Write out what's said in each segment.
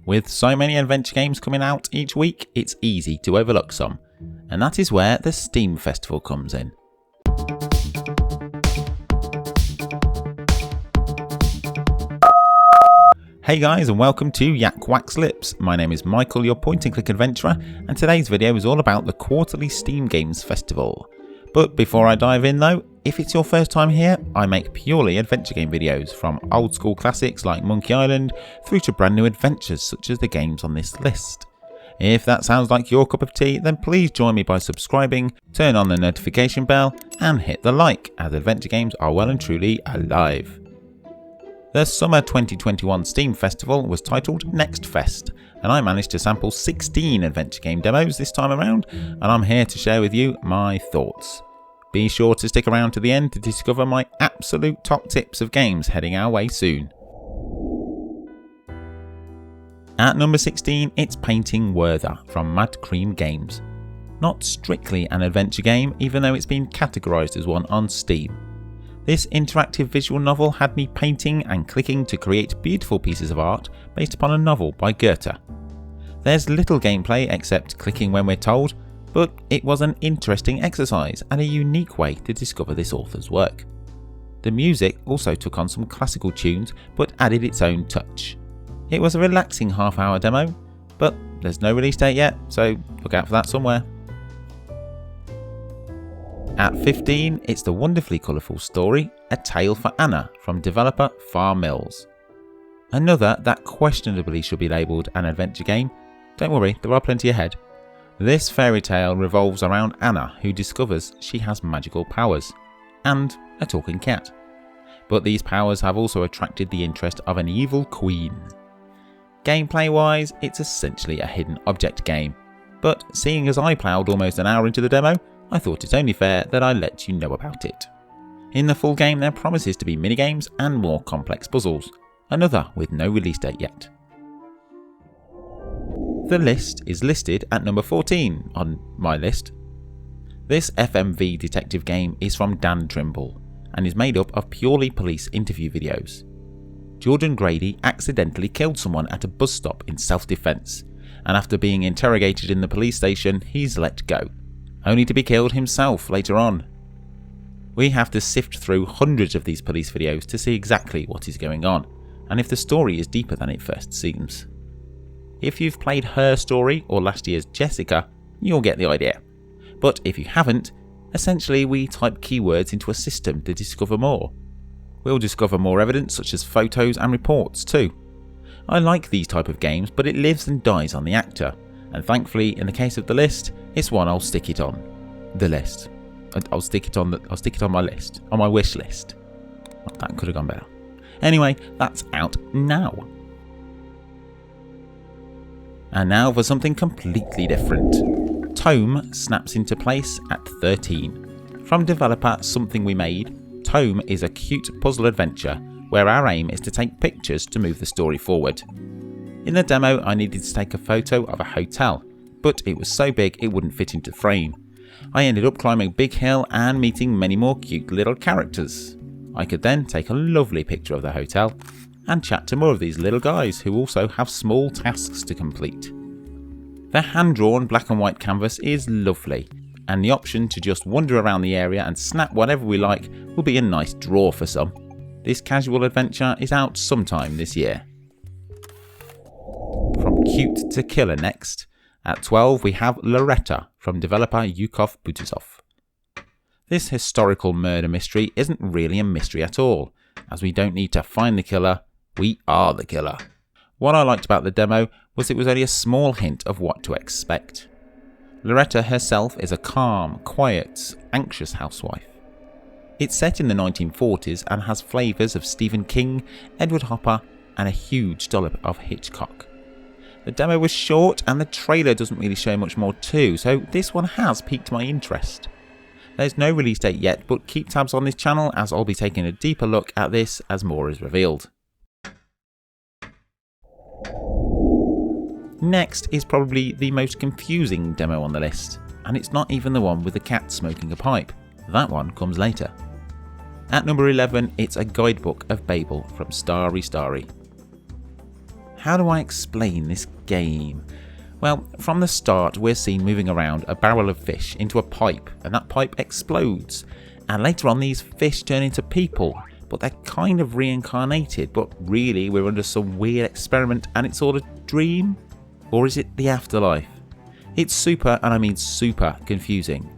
With so many adventure games coming out each week, it's easy to overlook some, and that is where the Steam Festival comes in. Hey guys, and welcome to YakWaxLips. My name is Michael, your point and click adventurer, and today's video is all about the quarterly Steam Games Festival. But before I dive in though, if it's your first time here, I make purely adventure game videos, from old school classics like Monkey Island through to brand new adventures such as the games on this list. If that sounds like your cup of tea, then please join me by subscribing, turn on the notification bell and hit the like, as adventure games are well and truly alive. The Summer 2021 Steam Festival was titled NextFest, and I managed to sample 16 adventure game demos this time around, and I'm here to share with you my thoughts. Be sure to stick around to the end to discover my absolute top tips of games heading our way soon. At number 16, it's Painting Werther from Mad Cream Games. Not strictly an adventure game, even though it's been categorised as one on Steam. This interactive visual novel had me painting and clicking to create beautiful pieces of art based upon a novel by Goethe. There's little gameplay except clicking when we're told, but it was an interesting exercise and a unique way to discover this author's work. The music also took on some classical tunes but added its own touch. It was a relaxing half-hour demo, but there's no release date yet, so look out for that somewhere. At 15, it's the wonderfully colourful story A Tale for Anna from developer Far Mills. Another that questionably should be labelled an adventure game. Don't worry, there are plenty ahead. This fairy tale revolves around Anna, who discovers she has magical powers and a talking cat. But these powers have also attracted the interest of an evil queen. Gameplay wise, it's essentially a hidden object game, but seeing as I ploughed almost an hour into the demo, I thought it's only fair that I let you know about it. In the full game there promises to be minigames and more complex puzzles, another with no release date yet. The List is listed at number 14 on my list. This FMV detective game is from Dan Trimble and is made up of purely police interview videos. Jordan Grady accidentally killed someone at a bus stop in self-defense, and after being interrogated in the police station he's let go, only to be killed himself later on. We have to sift through hundreds of these police videos to see exactly what is going on, and if the story is deeper than it first seems. If you've played Her Story or last year's Jessica, you'll get the idea. But if you haven't, essentially we type keywords into a system to discover more. We'll discover more evidence such as photos and reports too. I like these type of games, but it lives and dies on the actor, and thankfully in the case of The List, it's one I'll stick it on. The List. I'll stick it on my list, on my wish list. Oh, that could have gone better. Anyway, that's out now. And now for something completely different. Tome snaps into place at 13. From developer Something We Made, Tome is a cute puzzle adventure where our aim is to take pictures to move the story forward. In the demo I needed to take a photo of a hotel, but it was so big it wouldn't fit into frame. I ended up climbing a big hill and meeting many more cute little characters. I could then take a lovely picture of the hotel and chat to more of these little guys who also have small tasks to complete. The hand-drawn black and white canvas is lovely, and the option to just wander around the area and snap whatever we like will be a nice draw for some. This casual adventure is out sometime this year. From cute to killer next. At 12 we have Loretta from developer Yukov Butisov. This historical murder mystery isn't really a mystery at all, as we don't need to find the killer, we are the killer. What I liked about the demo was it was only a small hint of what to expect. Loretta herself is a calm, quiet, anxious housewife. It's set in the 1940s and has flavours of Stephen King, Edward Hopper and a huge dollop of Hitchcock. The demo was short and the trailer doesn't really show much more too, so this one has piqued my interest. There's no release date yet, but keep tabs on this channel as I'll be taking a deeper look at this as more is revealed. Next is probably the most confusing demo on the list, and it's not even the one with the cat smoking a pipe. That one comes later. At number 11, it's a guidebook of Babel from Starry Starry. How do I explain this game? Well, from the start we're seen moving around a barrel of fish into a pipe, and that pipe explodes. And later on these fish turn into people, but they're kind of reincarnated, but really we're under some weird experiment and it's all a dream? Or is it the afterlife? It's super, and I mean super, confusing.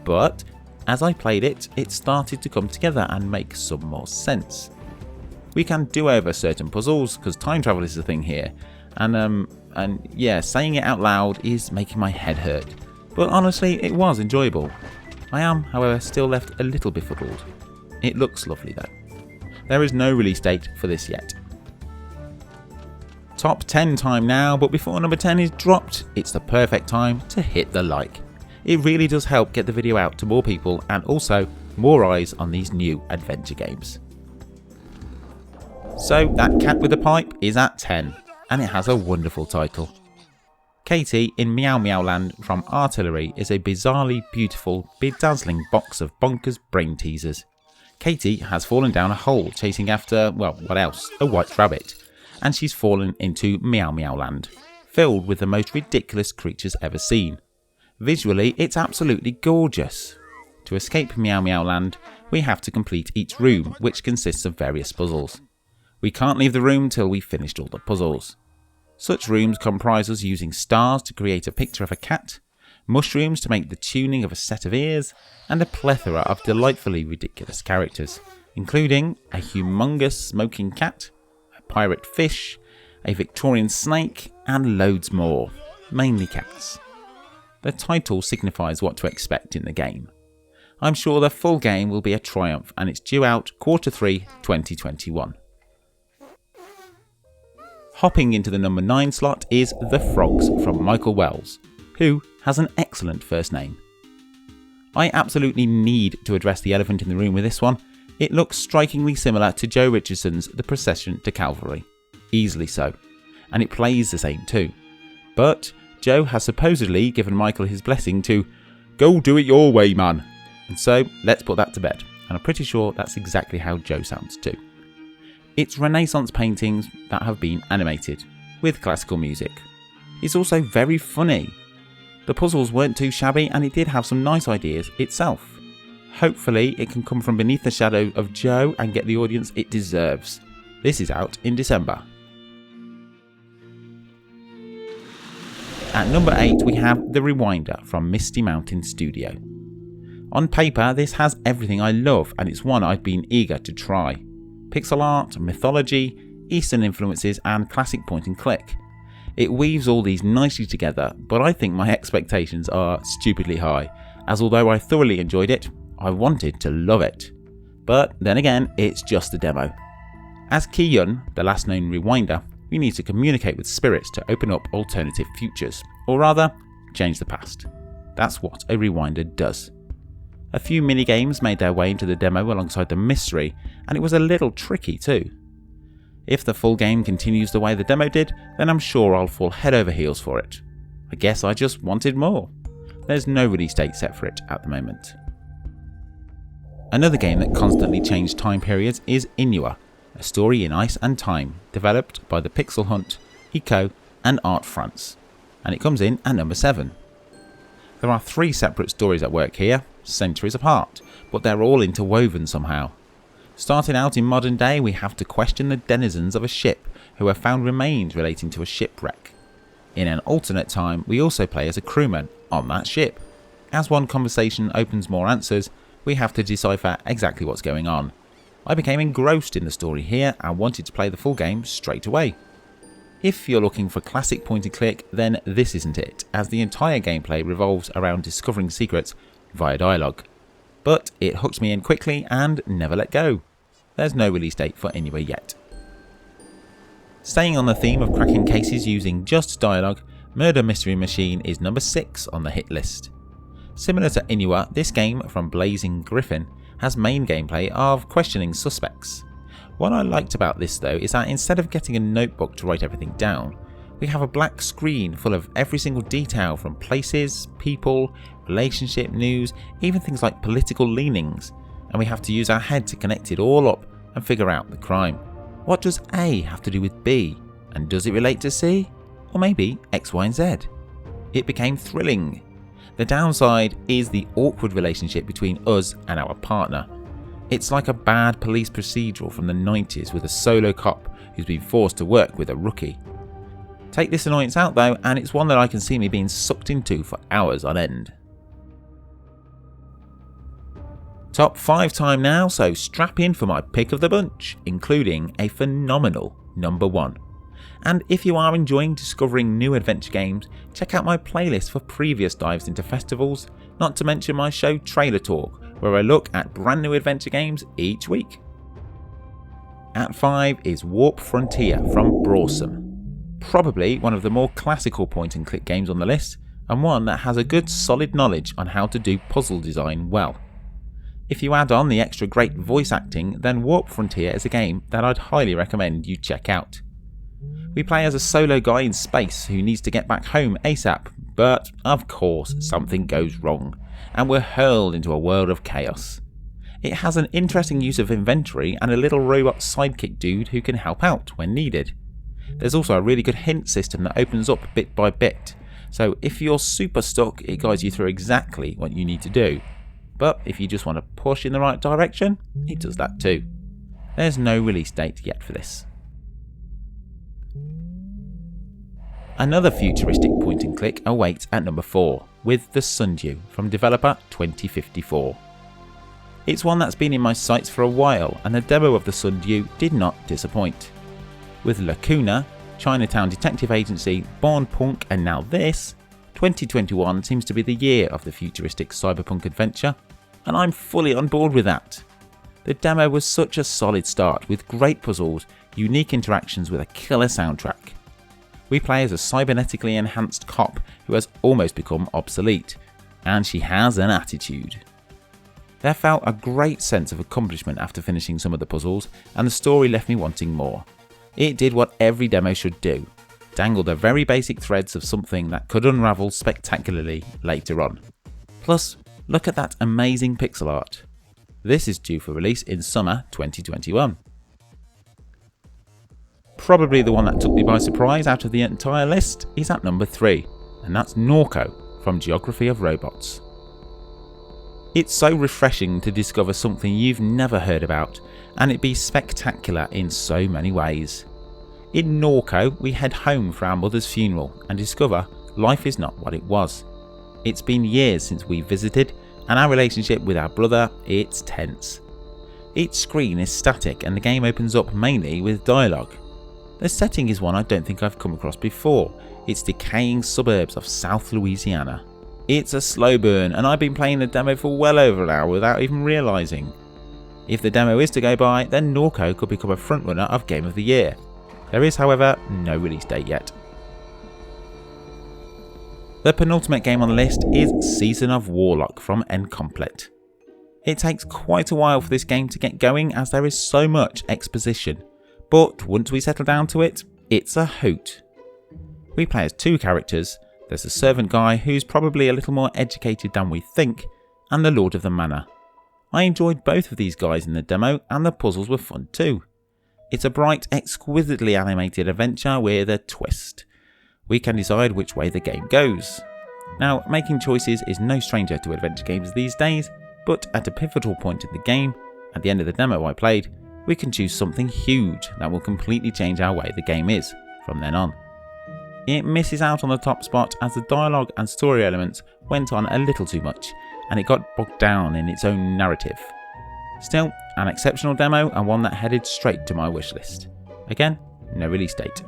But as I played it, it started to come together and make some more sense. We can do over certain puzzles, because time travel is the thing here, and yeah, saying it out loud is making my head hurt. But honestly, it was enjoyable. I am, however, still left a little befuddled. It looks lovely though. There is no release date for this yet. Top 10 time now, but before number 10 is dropped, it's the perfect time to hit the like. It really does help get the video out to more people and also more eyes on these new adventure games. So that cat with the pipe is at 10, and it has a wonderful title. Katie in Meow Meow Land from Artillery is a bizarrely beautiful, bedazzling box of bonkers brain teasers. Katie has fallen down a hole chasing after, well, what else? A white rabbit. And she's fallen into Meow Meow Land, filled with the most ridiculous creatures ever seen. Visually, it's absolutely gorgeous. To escape Meow Meow Land, we have to complete each room, which consists of various puzzles. We can't leave the room till we've finished all the puzzles. Such rooms comprise us using stars to create a picture of a cat, mushrooms to make the tuning of a set of ears, and a plethora of delightfully ridiculous characters, including a humongous smoking cat, a pirate fish, a Victorian snake, and loads more, mainly cats. The title signifies what to expect in the game. I'm sure the full game will be a triumph, and it's due out Q3 2021. Hopping into the number 9 slot is The Frogs from Michael Wells, who has an excellent first name. I absolutely need to address the elephant in the room with this one. It looks strikingly similar to Joe Richardson's The Procession to Calvary, easily so, and it plays the same too. But Joe has supposedly given Michael his blessing to go do it your way, man. And so let's put that to bed, and I'm pretty sure that's exactly how Joe sounds too. It's Renaissance paintings that have been animated, with classical music. It's also very funny. The puzzles weren't too shabby, and it did have some nice ideas itself. Hopefully it can come from beneath the shadow of Joe and get the audience it deserves. This is out in December. At number 8 we have The Rewinder from Misty Mountain Studio. On paper this has everything I love, and it's one I've been eager to try. Pixel art, mythology, Eastern influences and classic point and click. It weaves all these nicely together, but I think my expectations are stupidly high, as although I thoroughly enjoyed it, I wanted to love it. But then again, it's just a demo. As Ki-Yun, the last known Rewinder, we need to communicate with spirits to open up alternative futures, or rather, change the past. That's what a Rewinder does. A few minigames made their way into the demo alongside the mystery, and it was a little tricky too. If the full game continues the way the demo did, then I'm sure I'll fall head over heels for it. I guess I just wanted more. There's no release date set for it at the moment. Another game that constantly changed time periods is Inua, a story in ice and time, developed by the Pixel Hunt, Eco and Art France, and it comes in at number 7. There are 3 separate stories at work here, centuries apart, but they're all interwoven somehow. Starting out in modern day, we have to question the denizens of a ship who have found remains relating to a shipwreck. In an alternate time, we also play as a crewman on that ship. As one conversation opens more answers, we have to decipher exactly what's going on. I became engrossed in the story here and wanted to play the full game straight away. If you're looking for classic point and click, then this isn't it, as the entire gameplay revolves around discovering secrets via dialogue. But it hooked me in quickly and never let go. There's no release date for Inua yet. Staying on the theme of cracking cases using just dialogue, Murder Mystery Machine is number 6 on the hit list. Similar to Inua, this game from Blazing Griffin has main gameplay of questioning suspects. What I liked about this though is that instead of getting a notebook to write everything down, we have a black screen full of every single detail from places, people, relationship news, even things like political leanings, and we have to use our head to connect it all up and figure out the crime. What does A have to do with B? And does it relate to C? Or maybe X, Y and Z? It became thrilling. The downside is the awkward relationship between us and our partner. It's like a bad police procedural from the 90s with a solo cop who's been forced to work with a rookie. Take this annoyance out though, and it's one that I can see me being sucked into for hours on end. Top 5 time now, so strap in for my pick of the bunch, including a phenomenal number 1. And if you are enjoying discovering new adventure games, check out my playlist for previous dives into festivals, not to mention my show Trailer Talk, where I look at brand new adventure games each week. At 5 is Warp Frontier from Brawsome. Probably one of the more classical point and click games on the list, and one that has a good solid knowledge on how to do puzzle design well. If you add on the extra great voice acting, then Warp Frontier is a game that I'd highly recommend you check out. We play as a solo guy in space who needs to get back home ASAP, but of course something goes wrong, and we're hurled into a world of chaos. It has an interesting use of inventory and a little robot sidekick dude who can help out when needed. There's also a really good hint system that opens up bit by bit, so if you're super stuck it guides you through exactly what you need to do. But if you just want to push in the right direction, it does that too. There's no release date yet for this. Another futuristic point and click awaits at number 4, with The Sundew from developer 2054. It's one that's been in my sights for a while, and the demo of The Sundew did not disappoint. With Lacuna, Chinatown Detective Agency, Born Punk and now this, 2021 seems to be the year of the futuristic cyberpunk adventure, and I'm fully on board with that. The demo was such a solid start with great puzzles, unique interactions with a killer soundtrack. We play as a cybernetically enhanced cop who has almost become obsolete, and she has an attitude. There felt a great sense of accomplishment after finishing some of the puzzles, and the story left me wanting more. It did what every demo should do, dangled the very basic threads of something that could unravel spectacularly later on. Plus, look at that amazing pixel art. This is due for release in summer 2021. Probably the one that took me by surprise out of the entire list is at number 3, and that's Norco from Geography of Robots. It's so refreshing to discover something you've never heard about, and it be spectacular in so many ways. In Norco, we head home for our mother's funeral and discover life is not what it was. It's been years since we visited, and our relationship with our brother, it's tense. Each screen is static and the game opens up mainly with dialogue. The setting is one I don't think I've come across before. It's decaying suburbs of South Louisiana. It's a slow burn, and I've been playing the demo for well over an hour without even realising. If the demo is to go by, then Norco could become a frontrunner of Game of the Year. There is, however, no release date yet. The penultimate game on the list is Season of Warlock from Encomplet. It takes quite a while for this game to get going as there is so much exposition, but once we settle down to it, it's a hoot. We play as 2 characters. There's a servant guy who's probably a little more educated than we think, and the Lord of the Manor. I enjoyed both of these guys in the demo, and the puzzles were fun too. It's a bright, exquisitely animated adventure with a twist. We can decide which way the game goes. Now, making choices is no stranger to adventure games these days, but at a pivotal point in the game, at the end of the demo I played, we can choose something huge that will completely change our way the game is from then on. It misses out on the top spot as the dialogue and story elements went on a little too much, and it got bogged down in its own narrative. Still, an exceptional demo and one that headed straight to my wishlist. Again, no release date.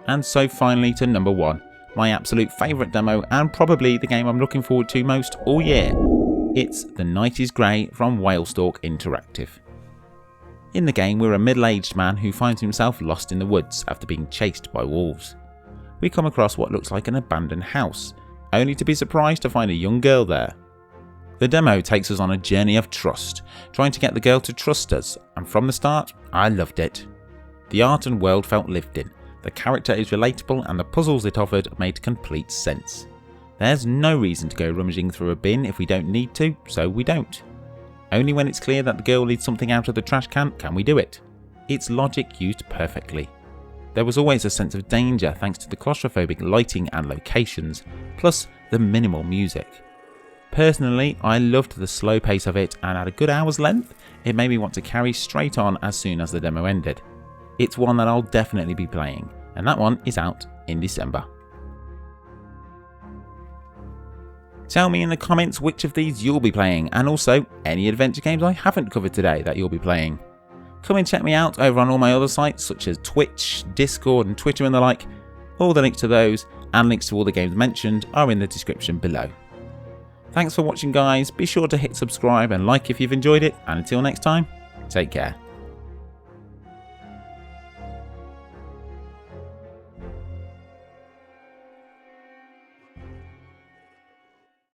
And so finally to number 1, my absolute favourite demo and probably the game I'm looking forward to most all year. It's The Night is Grey from Whalestalk Interactive. In the game, we're a middle-aged man who finds himself lost in the woods after being chased by wolves. We come across what looks like an abandoned house, only to be surprised to find a young girl there. The demo takes us on a journey of trust, trying to get the girl to trust us, and from the start, I loved it. The art and world felt lived in, the character is relatable, and the puzzles it offered made complete sense. There's no reason to go rummaging through a bin if we don't need to, so we don't. Only when it's clear that the girl needs something out of the trash can we do it. It's logic used perfectly. There was always a sense of danger thanks to the claustrophobic lighting and locations, plus the minimal music. Personally, I loved the slow pace of it, and at a good hour's length, it made me want to carry straight on as soon as the demo ended. It's one that I'll definitely be playing, and that one is out in December. Tell me in the comments which of these you'll be playing, and also any adventure games I haven't covered today that you'll be playing. Come and check me out over on all my other sites such as Twitch, Discord and Twitter and the like. All the links to those and links to all the games mentioned are in the description below. Thanks for watching guys, be sure to hit subscribe and like if you've enjoyed it, and until next time, take care.